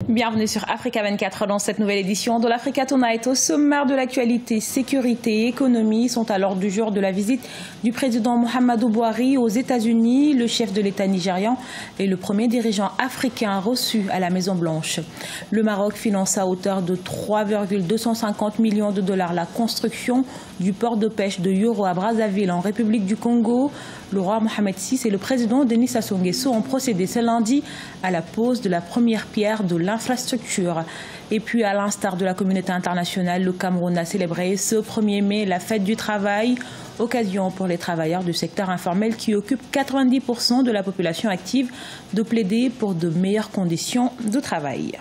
Bienvenue sur Africa 24 dans cette nouvelle édition de l'Africa Tonight. Au sommaire de l'actualité, sécurité et économie sont à l'ordre du jour de la visite du président Muhammadu Buhari aux États-Unis. Le chef de l'État nigérian est le premier dirigeant africain reçu à la Maison-Blanche. Le Maroc finance à hauteur de 3,250 millions de dollars la construction du port de pêche de Yoro à Brazzaville en République du Congo. Le roi Mohamed VI et le président Denis Sassou Nguesso ont procédé ce lundi à la pose de la première pierre de l'infrastructure. Et puis, à l'instar de la communauté internationale, le Cameroun a célébré ce 1er mai la fête du travail, occasion pour les travailleurs du secteur informel qui occupent 90% de la population active de plaider pour de meilleures conditions de travail.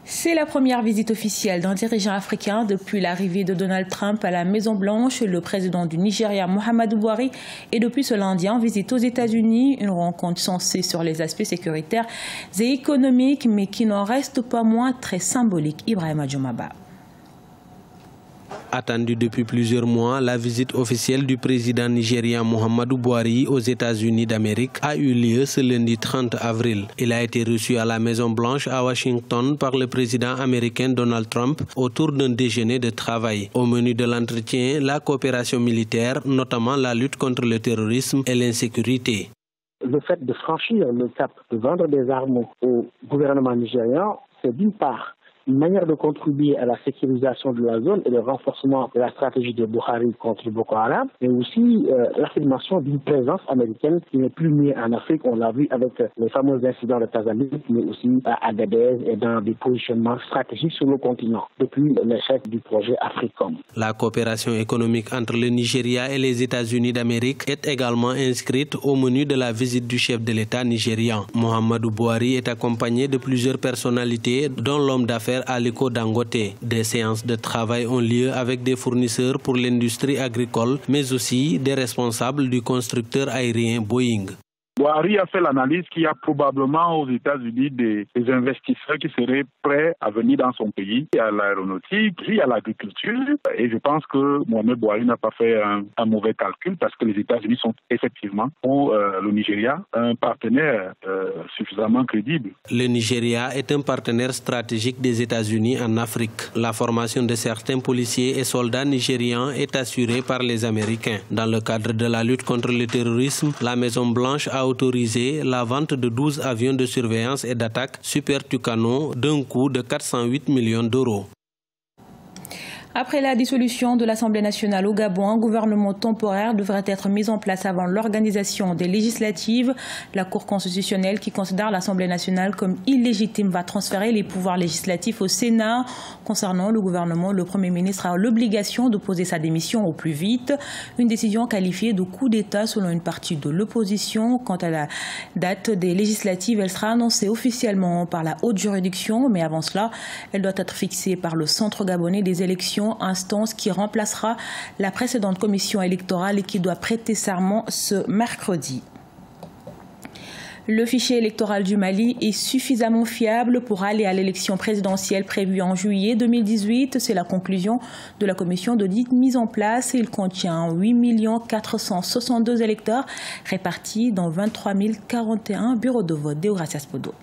C'est la première visite officielle d'un dirigeant africain depuis l'arrivée de Donald Trump à la Maison-Blanche. Le président du Nigeria, Muhammadu Buhari, est depuis ce lundi en visite aux États-Unis. Une rencontre censée sur les aspects sécuritaires et économiques, mais qui n'en reste pas moins très symbolique. Ibrahima Djoumaba. Attendue depuis plusieurs mois, la visite officielle du président nigérien Muhammadu Buhari aux États-Unis d'Amérique a eu lieu ce lundi 30 avril. Il a été reçu à la Maison-Blanche à Washington par le président américain Donald Trump autour d'un déjeuner de travail. Au menu de l'entretien, la coopération militaire, notamment la lutte contre le terrorisme et l'insécurité. Le fait de franchir le cap de vendre des armes au gouvernement nigérian, c'est d'une part une manière de contribuer à la sécurisation de la zone et le renforcement de la stratégie de Buhari contre Boko Haram, mais aussi l'affirmation d'une présence américaine qui n'est plus née en Afrique. On l'a vu avec les fameux incidents de Tanzanie, mais aussi à Agadez et dans des positionnements stratégiques sur le continent, depuis l'échec du projet AFRICOM. La coopération économique entre le Nigeria et les États-Unis d'Amérique est également inscrite au menu de la visite du chef de l'État nigérian. Muhammadu Buhari est accompagné de plusieurs personnalités, dont l'homme d'affaires Aliko Dangote. Des séances de travail ont lieu avec des fournisseurs pour l'industrie agricole, mais aussi des responsables du constructeur aérien Boeing. Buhari a fait l'analyse qu'il y a probablement aux États-Unis des investisseurs qui seraient prêts à venir dans son pays. Il y a l'aéronautique, il y a l'agriculture. Et je pense que Mohamed Buhari n'a pas fait un mauvais calcul parce que les États-Unis sont effectivement, pour le Nigeria, un partenaire suffisamment crédible. Le Nigeria est un partenaire stratégique des États-Unis en Afrique. La formation de certains policiers et soldats nigérians est assurée par les Américains. Dans le cadre de la lutte contre le terrorisme, la Maison-Blanche a autorisé la vente de 12 avions de surveillance et d'attaque Super Tucano d'un coût de 408 millions d'euros. Après la dissolution de l'Assemblée nationale au Gabon, un gouvernement temporaire devrait être mis en place avant l'organisation des législatives. La Cour constitutionnelle, qui considère l'Assemblée nationale comme illégitime, va transférer les pouvoirs législatifs au Sénat. Concernant le gouvernement, le Premier ministre a l'obligation de poser sa démission au plus vite. Une décision qualifiée de coup d'État selon une partie de l'opposition. Quant à la date des législatives, elle sera annoncée officiellement par la haute juridiction, mais avant cela, elle doit être fixée par le Centre gabonais des élections, instance qui remplacera la précédente commission électorale et qui doit prêter serment ce mercredi. Le fichier électoral du Mali est suffisamment fiable pour aller à l'élection présidentielle prévue en juillet 2018. C'est la conclusion de la commission d'audit mise en place. Il contient 8 462 électeurs répartis dans 23 041 bureaux de vote. Deogracias Podo.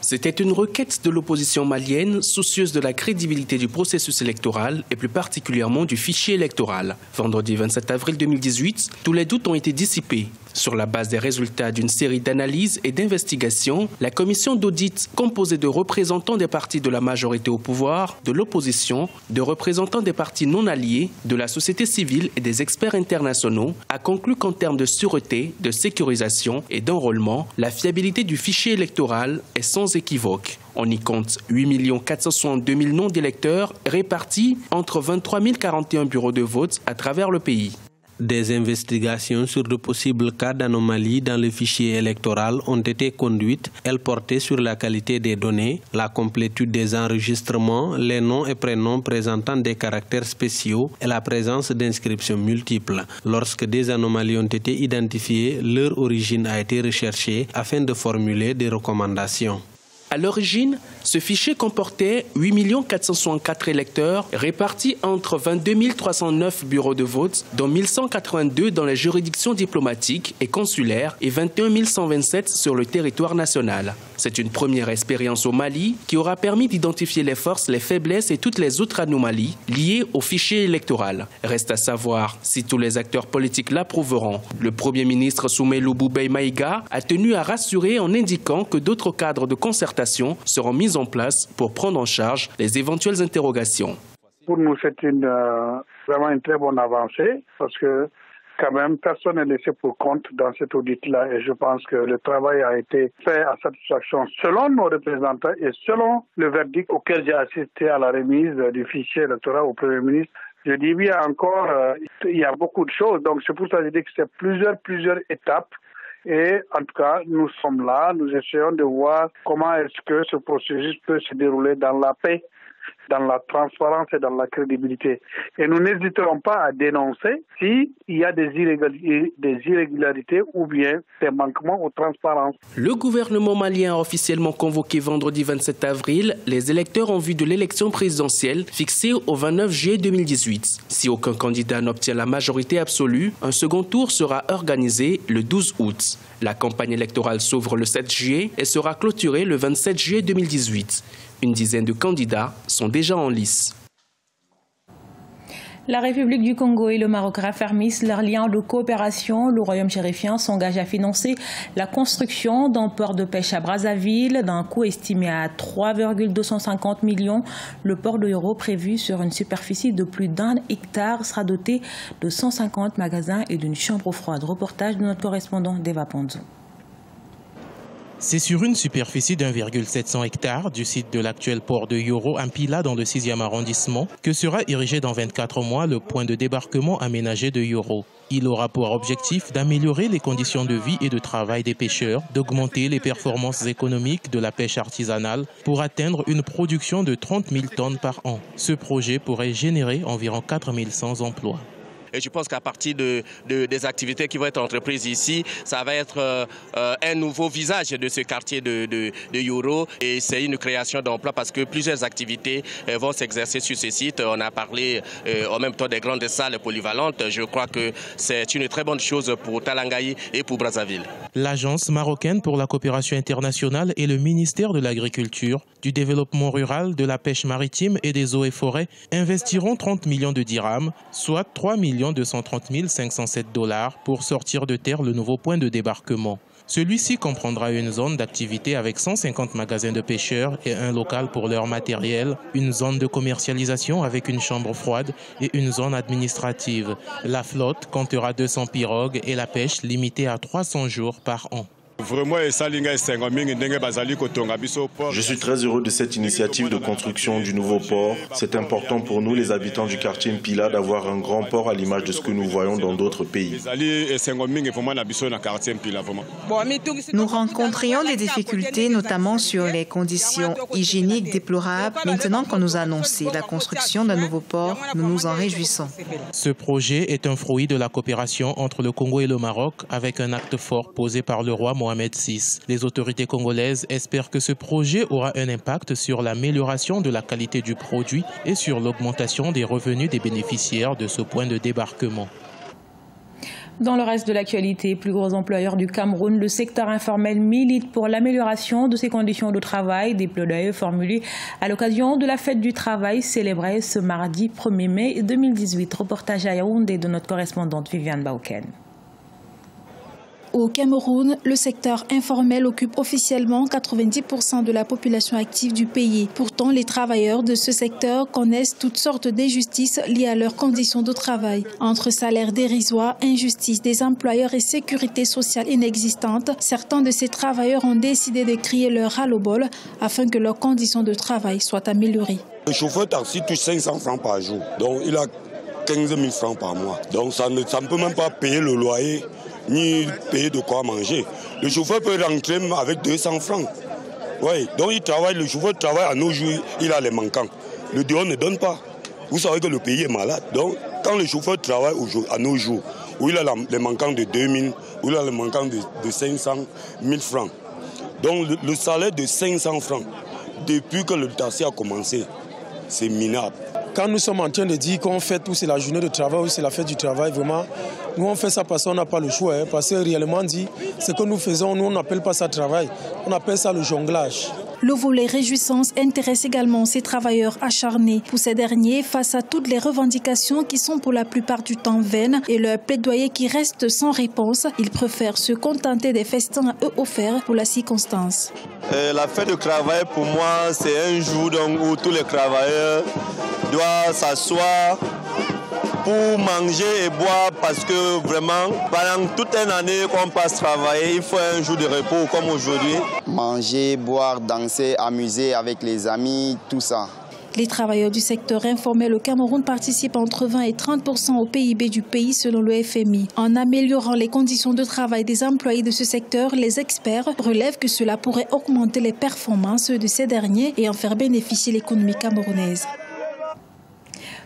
C'était une requête de l'opposition malienne soucieuse de la crédibilité du processus électoral et plus particulièrement du fichier électoral. Vendredi 27 avril 2018, tous les doutes ont été dissipés. Sur la base des résultats d'une série d'analyses et d'investigations, la commission d'audit, composée de représentants des partis de la majorité au pouvoir, de l'opposition, de représentants des partis non alliés, de la société civile et des experts internationaux, a conclu qu'en termes de sûreté, de sécurisation et d'enrôlement, la fiabilité du fichier électoral est sans équivoque. On y compte 8 462 000 noms d'électeurs répartis entre 23 041 bureaux de vote à travers le pays. Des investigations sur de possibles cas d'anomalie dans le fichier électoral ont été conduites. Elles portaient sur la qualité des données, la complétude des enregistrements, les noms et prénoms présentant des caractères spéciaux et la présence d'inscriptions multiples. Lorsque des anomalies ont été identifiées, leur origine a été recherchée afin de formuler des recommandations. À l'origine, ce fichier comportait 8 464 électeurs répartis entre 22 309 bureaux de vote, dont 1182 dans les juridictions diplomatiques et consulaires et 21 127 sur le territoire national. C'est une première expérience au Mali qui aura permis d'identifier les forces, les faiblesses et toutes les autres anomalies liées au fichier électoral. Reste à savoir si tous les acteurs politiques l'approuveront. Le Premier ministre Soumeilou Boubèye Maïga a tenu à rassurer en indiquant que d'autres cadres de concertation seront mis en place pour prendre en charge les éventuelles interrogations. Pour nous, c'est vraiment une très bonne avancée parce que quand même, personne n'est laissé pour compte dans cet audit-là et je pense que le travail a été fait à satisfaction selon nos représentants et selon le verdict auquel j'ai assisté à la remise du fichier électoral au Premier ministre. Je dis bien encore, il y a beaucoup de choses, donc c'est pour ça que je dis que c'est plusieurs étapes. Et en tout cas, nous sommes là, nous essayons de voir comment est-ce que ce processus peut se dérouler dans la paix, dans la transparence et dans la crédibilité. Et nous n'hésiterons pas à dénoncer s'il y a des irrégularités ou bien des manquements aux transparences. Le gouvernement malien a officiellement convoqué vendredi 27 avril les électeurs en vue de l'élection présidentielle fixée au 29 juillet 2018. Si aucun candidat n'obtient la majorité absolue, un second tour sera organisé le 12 août. La campagne électorale s'ouvre le 7 juillet et sera clôturée le 27 juillet 2018. Une dizaine de candidats sont déjà en lice. La République du Congo et le Maroc raffermissent leurs liens de coopération. Le royaume chérifien s'engage à financer la construction d'un port de pêche à Brazzaville d'un coût estimé à 3,250 millions. Le port de Yoro, prévu sur une superficie de plus d'1 hectare, sera doté de 150 magasins et d'une chambre froide. Reportage de notre correspondant Deva Ponzo. C'est sur une superficie d'1,700 hectares du site de l'actuel port de Yoro, Mpila, dans le 6e arrondissement, que sera érigé dans 24 mois le point de débarquement aménagé de Yoro. Il aura pour objectif d'améliorer les conditions de vie et de travail des pêcheurs, d'augmenter les performances économiques de la pêche artisanale pour atteindre une production de 30 000 tonnes par an. Ce projet pourrait générer environ 4 100 emplois. Et je pense qu'à partir des activités qui vont être entreprises ici, ça va être un nouveau visage de ce quartier de Yoro. Et c'est une création d'emplois parce que plusieurs activités vont s'exercer sur ce site. On a parlé en même temps des grandes salles polyvalentes. Je crois que c'est une très bonne chose pour Talangaï et pour Brazzaville. L'Agence marocaine pour la coopération internationale et le ministère de l'Agriculture, du Développement rural, de la pêche maritime et des eaux et forêts investiront 30 millions de dirhams, soit 3 230 507 $ pour sortir de terre le nouveau point de débarquement. Celui-ci comprendra une zone d'activité avec 150 magasins de pêcheurs et un local pour leur matériel, une zone de commercialisation avec une chambre froide et une zone administrative. La flotte comptera 200 pirogues et la pêche limitée à 300 jours par an. Je suis très heureux de cette initiative de construction du nouveau port. C'est important pour nous, les habitants du quartier Mpila, d'avoir un grand port à l'image de ce que nous voyons dans d'autres pays. Nous rencontrions des difficultés, notamment sur les conditions hygiéniques déplorables. Maintenant qu'on nous a annoncé la construction d'un nouveau port, nous nous en réjouissons. Ce projet est un fruit de la coopération entre le Congo et le Maroc avec un acte fort posé par le roi Mohamed VI. Les autorités congolaises espèrent que ce projet aura un impact sur l'amélioration de la qualité du produit et sur l'augmentation des revenus des bénéficiaires de ce point de débarquement. Dans le reste de l'actualité, plus gros employeur du Cameroun, le secteur informel milite pour l'amélioration de ses conditions de travail. Des plaidoyers formulés à l'occasion de la fête du travail célébrée ce mardi 1er mai 2018. Reportage à Yaoundé de notre correspondante Viviane Bauken. Au Cameroun, le secteur informel occupe officiellement 90% de la population active du pays. Pourtant, les travailleurs de ce secteur connaissent toutes sortes d'injustices liées à leurs conditions de travail. Entre salaires dérisoires, injustice des employeurs et sécurité sociale inexistante, certains de ces travailleurs ont décidé de crier leur ras-le-bol afin que leurs conditions de travail soient améliorées. Le chauffeur taxi touche 500 francs par jour, donc il a 15 000 francs par mois. Donc ça ne peut même pas payer le loyer ni payer de quoi manger. Le chauffeur peut rentrer avec 200 francs. Oui, donc le chauffeur travaille à nos jours, il a les manquants. Le dehors ne donne pas. Vous savez que le pays est malade. Donc quand le chauffeur travaille à nos jours, où il a les manquants de 2000, où il a les manquants de 500 000 francs, Donc le salaire de 500 francs, depuis que le taxi a commencé, c'est minable. Quand nous sommes en train de dire qu'on fait tout, c'est la journée de travail ou c'est la fête du travail, vraiment, nous on fait ça parce qu'on n'a pas le choix. Parce que réellement dit, ce que nous faisons, nous on n'appelle pas ça travail, on appelle ça le jonglage. Le volet réjouissance intéresse également ces travailleurs acharnés. Pour ces derniers, face à toutes les revendications qui sont pour la plupart du temps vaines et leur plaidoyer qui reste sans réponse, ils préfèrent se contenter des festins à eux offerts pour la circonstance. La fête de travail pour moi, c'est un jour où tous les travailleurs doivent s'asseoir pour manger et boire parce que vraiment, pendant toute une année qu'on passe travailler, il faut un jour de repos comme aujourd'hui. Manger, boire, danser, amuser avec les amis, tout ça. Les travailleurs du secteur informel au Cameroun participent entre 20 et 30% au PIB du pays selon le FMI. En améliorant les conditions de travail des employés de ce secteur, les experts relèvent que cela pourrait augmenter les performances de ces derniers et en faire bénéficier l'économie camerounaise.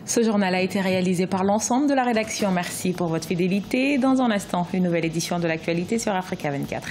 Ce journal a été réalisé par l'ensemble de la rédaction. Merci pour votre fidélité. Dans un instant, une nouvelle édition de l'actualité sur Africa 24.